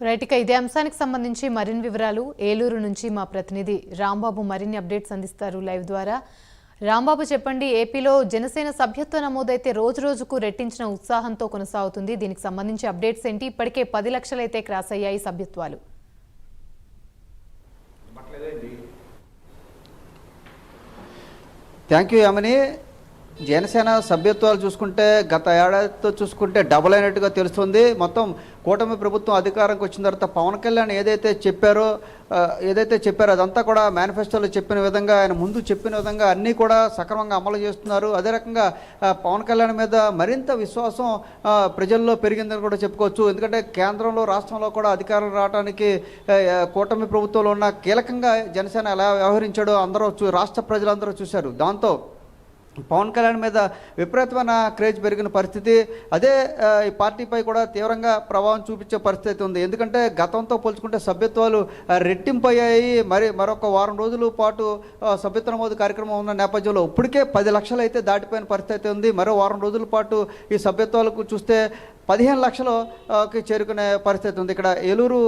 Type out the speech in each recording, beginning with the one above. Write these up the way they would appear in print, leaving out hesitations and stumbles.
Right, ఇక ఇదే అంశానికి సంబంధించి మరిన్ని వివరాలు ఏలూరు నుంచి మా ప్రతినిధి రాంబాబు మరిన్ని అప్డేట్స్ అందిస్తారు లైవ్ ద్వారా. రాంబాబు, చెప్పండి, ఏపీలో జనసేన సభ్యత్వ నమోదైతే రోజు రోజుకు రెట్టించిన ఉత్సాహంతో కొనసాగుతుంది. దీనికి సంబంధించి అప్డేట్స్ ఏంటి? ఇప్పటికే 10 లక్షలైతే క్రాస్ అయ్యాయి సభ్యత్వాలు. థ్యాంక్ యూ యమని. జనసేన సభ్యత్వాలు చూసుకుంటే గత ఏడాదితో చూసుకుంటే డబుల్ అయినట్టుగా తెలుస్తుంది. మొత్తం కూటమి ప్రభుత్వం అధికారంకి వచ్చిన తర్వాత పవన్ కళ్యాణ్ ఏదైతే చెప్పారో అదంతా కూడా మేనిఫెస్టోలో చెప్పిన విధంగా, ఆయన ముందు చెప్పిన విధంగా అన్నీ కూడా సక్రమంగా అమలు చేస్తున్నారు. అదే రకంగా పవన్ కళ్యాణ్ మీద మరింత విశ్వాసం ప్రజల్లో పెరిగిందని కూడా చెప్పుకోవచ్చు. ఎందుకంటే కేంద్రంలో రాష్ట్రంలో కూడా అధికారం రావడానికి కూటమి ప్రభుత్వంలో ఉన్న కీలకంగా జనసేన ఎలా వ్యవహరించాడో అందరూ రాష్ట్ర ప్రజలందరూ చూశారు. దాంతో పవన్ కళ్యాణ్ మీద విపరీతమైన క్రేజ్ పెరిగిన పరిస్థితి, అదే ఈ పార్టీపై కూడా తీవ్రంగా ప్రభావం చూపించే పరిస్థితి ఉంది. ఎందుకంటే గతంతో పోల్చుకుంటే సభ్యత్వాలు రెట్టింపయ్యాయి. మరొక వారం రోజుల పాటు సభ్యత్వ నమోదు కార్యక్రమం ఉన్న నేపథ్యంలో ఇప్పటికే 10 లక్షలు అయితే దాటిపోయిన పరిస్థితి ఉంది. మరో వారం రోజుల పాటు ఈ సభ్యత్వాలకు చూస్తే 15 లక్షలకి చేరుకునే పరిస్థితి ఉంది. ఇక్కడ ఏలూరు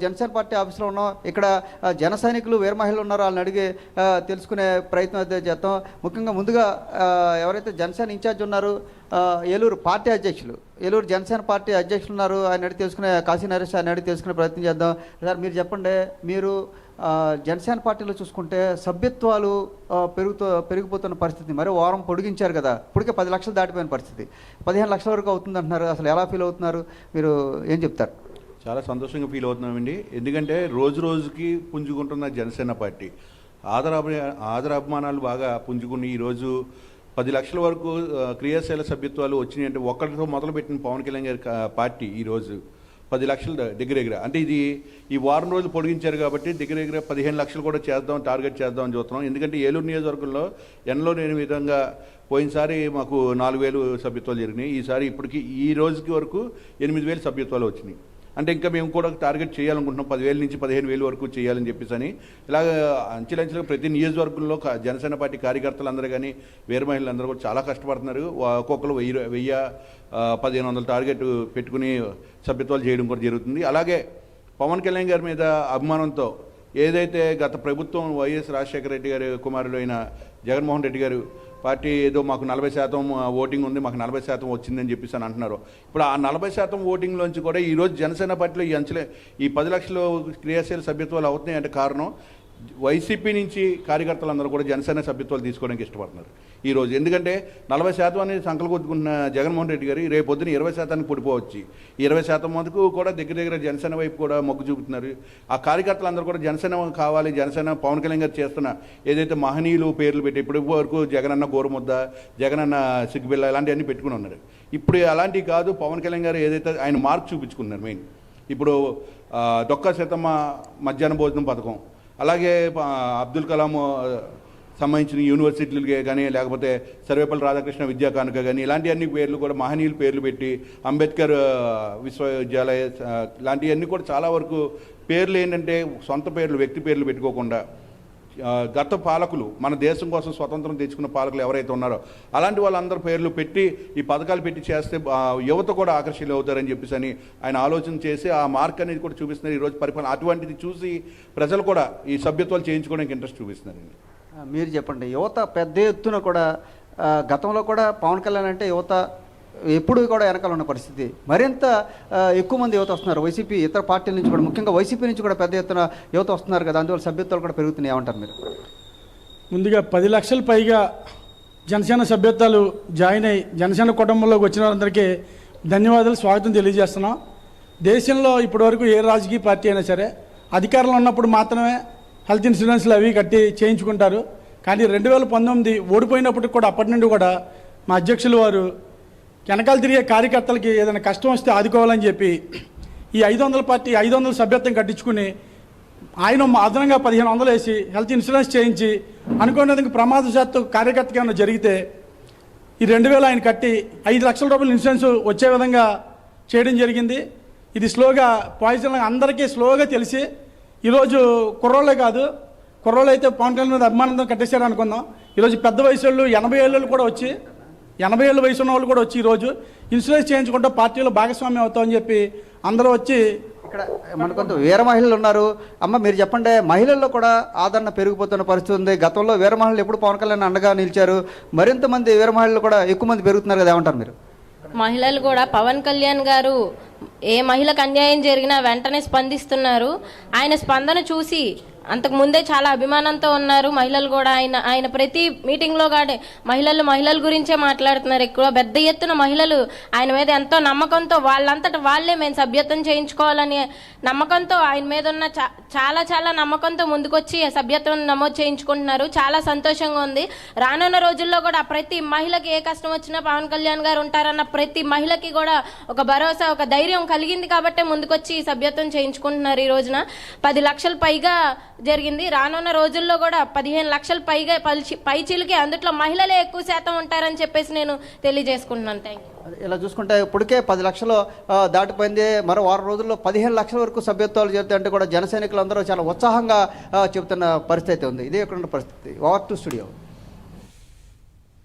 జనసేన పార్టీ ఆఫీస్లో ఉన్నాం. ఇక్కడ జన సైనికులు వీర మహిళలు ఉన్నారో వాళ్ళని అడిగి తెలుసుకునే ప్రయత్నం అయితే చేద్దాం. ముఖ్యంగా ముందుగా ఎవరైతే జనసేన ఇన్ఛార్జ్ ఉన్నారో ఏలూరు పార్టీ అధ్యక్షులు, ఏలూరు జనసేన పార్టీ అధ్యక్షులు ఉన్నారు, ఆయన అడిగి తెలుసుకునే కాశీ నరేష్ ఆయన అడిగి తెలుసుకునే ప్రయత్నం చేద్దాం. సార్, మీరు చెప్పండి, మీరు జనసేన పార్టీలో చూసుకుంటే సభ్యత్వాలు పెరిగిపోతున్న పరిస్థితి, మరి వారం పొడిగించారు కదా, ఇప్పటికే 10 లక్షలు దాటిపోయిన పరిస్థితి, 15 లక్షల వరకు అవుతుంది అంటున్నారు. అసలు ఎలా ఫీల్ అవుతున్నారు, మీరు ఏం చెప్తారు? చాలా సంతోషంగా ఫీల్ అవుతున్నామండి. ఎందుకంటే రోజు రోజుకి పుంజుకుంటున్న జనసేన పార్టీ ఆదరాభిమానాలు బాగా పుంజుకుని ఈరోజు 10 లక్షల వరకు క్రియాశీల సభ్యత్వాలు వచ్చినాయి. అంటే ఒక్కరితో మొదలుపెట్టిన పవన్ కళ్యాణ్ గారి పార్టీ ఈరోజు 10 లక్షలు దగ్గర అంటే ఇది ఈ వారం రోజులు పొడిగించారు కాబట్టి దగ్గర 15 లక్షలు కూడా టార్గెట్ చేద్దామని చూస్తున్నాం. ఎందుకంటే ఏలూరు నియోజకవర్గంలో ఎన్నో లేని విధంగా పోయినసారి మాకు 4,000 సభ్యత్వాలు జరిగినాయి. ఈసారి ఇప్పటికి ఈ రోజుకి వరకు 8,000 సభ్యత్వాలు వచ్చినాయి. అంటే ఇంకా మేము కూడా టార్గెట్ చేయాలనుకుంటున్నాం, 10,000 నుంచి 15,000 వరకు చేయాలని చెప్పేసి. ఇలాగ అంచెలంచెలుగా ప్రతి నియోజకవర్గంలో జనసేన పార్టీ కార్యకర్తలు అందరూ కానీ వీర మహిళలు అందరూ కూడా చాలా కష్టపడుతున్నారు. ఒక్కొక్కరు 1,000-1,500 టార్గెట్ పెట్టుకుని సభ్యత్వాలు చేయడం కూడా జరుగుతుంది. అలాగే పవన్ కళ్యాణ్ గారి మీద అభిమానంతో ఏదైతే గత ప్రభుత్వం వైఎస్ రాజశేఖర రెడ్డి గారి కుమారుడు అయిన జగన్మోహన్ రెడ్డి గారు పార్టీ ఏదో మాకు 40% ఓటింగ్ ఉంది, మాకు 40% వచ్చిందని చెప్పేసి అని అంటున్నారు. ఇప్పుడు ఆ 40% ఓటింగ్లోంచి కూడా ఈరోజు జనసేన పార్టీలో ఈ 10 లక్షలు క్రియాశీల సభ్యత్వాలు అవుతున్నాయి అంటే కారణం వైసీపీ నుంచి కార్యకర్తలందరూ కూడా జనసేన సభ్యత్వాలు తీసుకోవడానికి ఇష్టపడుతున్నారు ఈరోజు. ఎందుకంటే 40% అనేది సంకలు కొట్టుకుంటున్న జగన్మోహన్ రెడ్డి గారు రేపు పొద్దున 20%కి పడిపోవచ్చు. 20% మందికి కూడా దగ్గర జనసేన వైపు కూడా మొగ్గు చూపుతున్నారు. ఆ కార్యకర్తలందరూ కూడా జనసేన కావాలి, జనసేన పవన్ కళ్యాణ్ గారు చేస్తున్న ఏదైతే మహనీయులు పేర్లు పెట్టి ఇప్పటి వరకు జగనన్న గోరుముద్ద, జగనన్న సిగ్గుబిల్ల ఇలాంటివన్నీ పెట్టుకుని ఉన్నారు. ఇప్పుడు అలాంటివి కాదు, పవన్ కళ్యాణ్ గారు ఏదైతే ఆయన మార్క్ చూపించుకున్నారు. మెయిన్ ఇప్పుడు డొక్కా సీతమ్మ మధ్యాహ్న భోజనం పథకం, అలాగే అబ్దుల్ కలాం సంబంధించిన యూనివర్సిటీలకే కానీ లేకపోతే సర్వేపల్లి రాధాకృష్ణ విద్యా కానుక కానీ ఇలాంటివన్నీ పేర్లు కూడా మహనీయులు పేర్లు పెట్టి, అంబేద్కర్ విశ్వవిద్యాలయ ఇలాంటివన్నీ కూడా చాలా వరకు పేర్లు ఏంటంటే సొంత పేర్లు, వ్యక్తి పేర్లు పెట్టుకోకుండా గత పాలకులు మన దేశం కోసం స్వతంత్రం తెచ్చుకున్న పాలకులు ఎవరైతే ఉన్నారో అలాంటి వాళ్ళందరూ పేర్లు పెట్టి ఈ పథకాలు పెట్టి చేస్తే యువత కూడా ఆకర్షితులు అవుతారని చెప్పేసి అని ఆయన ఆలోచన చేసి ఆ మార్క్ అనేది కూడా చూపిస్తున్నారు ఈరోజు పరిపాలన. అటువంటిది చూసి ప్రజలు కూడా ఈ సభ్యత్వాలు చేయించుకోవడానికి ఇంట్రెస్ట్ చూపిస్తున్నారండి. మీరు చెప్పండి, యువత పెద్ద ఎత్తున కూడా గతంలో కూడా పవన్ కళ్యాణ్ అంటే యువత ఎప్పుడు కూడా వెనకాల ఉన్న పరిస్థితి, మరింత ఎక్కువ మంది యువత వస్తున్నారు. వైసీపీ ఇతర పార్టీల నుంచి కూడా, ముఖ్యంగా వైసీపీ నుంచి కూడా పెద్ద ఎత్తున యువత వస్తున్నారు కదా, అందువల్ల సభ్యత్వాలు కూడా పెరుగుతున్నాయి. ఏమంటారు మీరు? ముందుగా 10 లక్షల పైగా జనసేన సభ్యత్వాలు జాయిన్ అయ్యి జనసేన కుటుంబంలోకి వచ్చిన వారందరికీ ధన్యవాదాలు, స్వాగతం తెలియజేస్తున్నాం. దేశంలో ఇప్పటివరకు ఏ రాజకీయ పార్టీ అయినా సరే అధికారంలో ఉన్నప్పుడు మాత్రమే హెల్త్ ఇన్సూరెన్స్లు అవి కట్టి చేయించుకుంటారు. కానీ 2019 ఓడిపోయినప్పటికి కూడా అప్పటి నుండి కూడా మా అధ్యక్షులు వారు వెనకాల తిరిగే కార్యకర్తలకి ఏదైనా కష్టం వస్తే ఆదుకోవాలని చెప్పి ఈ 500 పార్టీ 500 సభ్యత్వం కట్టించుకుని ఆయన అదనంగా 1,500 వేసి హెల్త్ ఇన్సూరెన్స్ చేయించి అనుకునేందుకు ప్రమాదశాత్తు కార్యకర్తకి ఏమైనా జరిగితే ఈ 2,000 ఆయన కట్టి 5 లక్షల రూపాయల ఇన్సూరెన్స్ వచ్చే విధంగా చేయడం జరిగింది. ఇది స్లోగా పాయిజన్ అందరికీ స్లోగా తెలిసి ఈరోజు కుర్రోళ్ళే కాదు, కుర్రోళ్ళు అయితే పవన్ కళ్యాణ్ మీద అభిమానంతో కట్టేశారు అనుకుందాం. ఈరోజు పెద్ద వయసు వాళ్ళు 80 ఏళ్ళు కూడా వచ్చి 80 ఏళ్ళ వయసు ఉన్న వాళ్ళు కూడా వచ్చి ఈరోజు ఇన్సూరెన్స్ చేయించుకుంటూ పార్టీలో భాగస్వామ్యం అవుతామని చెప్పి అందరూ వచ్చి ఇక్కడ మన కొంత వీర మహిళలు ఉన్నారు. అమ్మ మీరు చెప్పండి, మహిళల్లో కూడా ఆదరణ పెరిగిపోతున్న పరిస్థితి ఉంది. గతంలో వీర మహిళలు ఎప్పుడు పవన్ కళ్యాణ్ అండగా నిలిచారు, మరింత మంది వీర మహిళలు కూడా ఎక్కువ మంది పెరుగుతున్నారు కదా, ఏమంటారు మీరు? మహిళలు కూడా పవన్ కళ్యాణ్ గారు ఏ మహిళకు అన్యాయం జరిగినా వెంటనే స్పందిస్తున్నారు. ఆయన స్పందన చూసి అంతకు ముందే చాలా అభిమానంతో ఉన్నారు మహిళలు కూడా. ఆయన ప్రతి మీటింగ్లో కానీ మహిళల గురించే మాట్లాడుతున్నారు. ఎక్కువ పెద్ద ఎత్తున మహిళలు ఆయన మీద ఎంతో నమ్మకంతో వాళ్ళంతట వాళ్ళే మేము సభ్యత్వం చేయించుకోవాలని నమ్మకంతో ఆయన మీద ఉన్న చాలా నమ్మకంతో ముందుకొచ్చి సభ్యత్వం నమోదు చేయించుకుంటున్నారు. చాలా సంతోషంగా ఉంది. రానున్న రోజుల్లో కూడా ప్రతి మహిళకి ఏ కష్టం వచ్చినా పవన్ కళ్యాణ్ గారు ఉంటారన్న ప్రతి మహిళకి కూడా ఒక భరోసా, ఒక ధైర్యం కలిగింది కాబట్టే ముందుకొచ్చి సభ్యత్వం చేయించుకుంటున్నారు. ఈ రోజున 10 లక్షల పైగా జరిగింది. రానున్న రోజుల్లో కూడా 15 లక్షల పైగా పైచీలకి అందుట్లో మహిళలే ఎక్కువ శాతం ఉంటారని చెప్పేసి నేను తెలియజేసుకుంటున్నాను. Thank you. ఇలా చూసుకుంటే ఇప్పటికే 10 లక్షలు దాటిపోయింది. మరో వారం రోజుల్లో 15 లక్షల వరకు సభ్యత్వాలు చేరుతాయంటే కూడా జన సైనికులందరూ చాలా ఉత్సాహంగా చెబుతున్న పరిస్థితి ఉంది. ఇదే ఇక్కడ ఉన్న పరిస్థితి. Over to studio.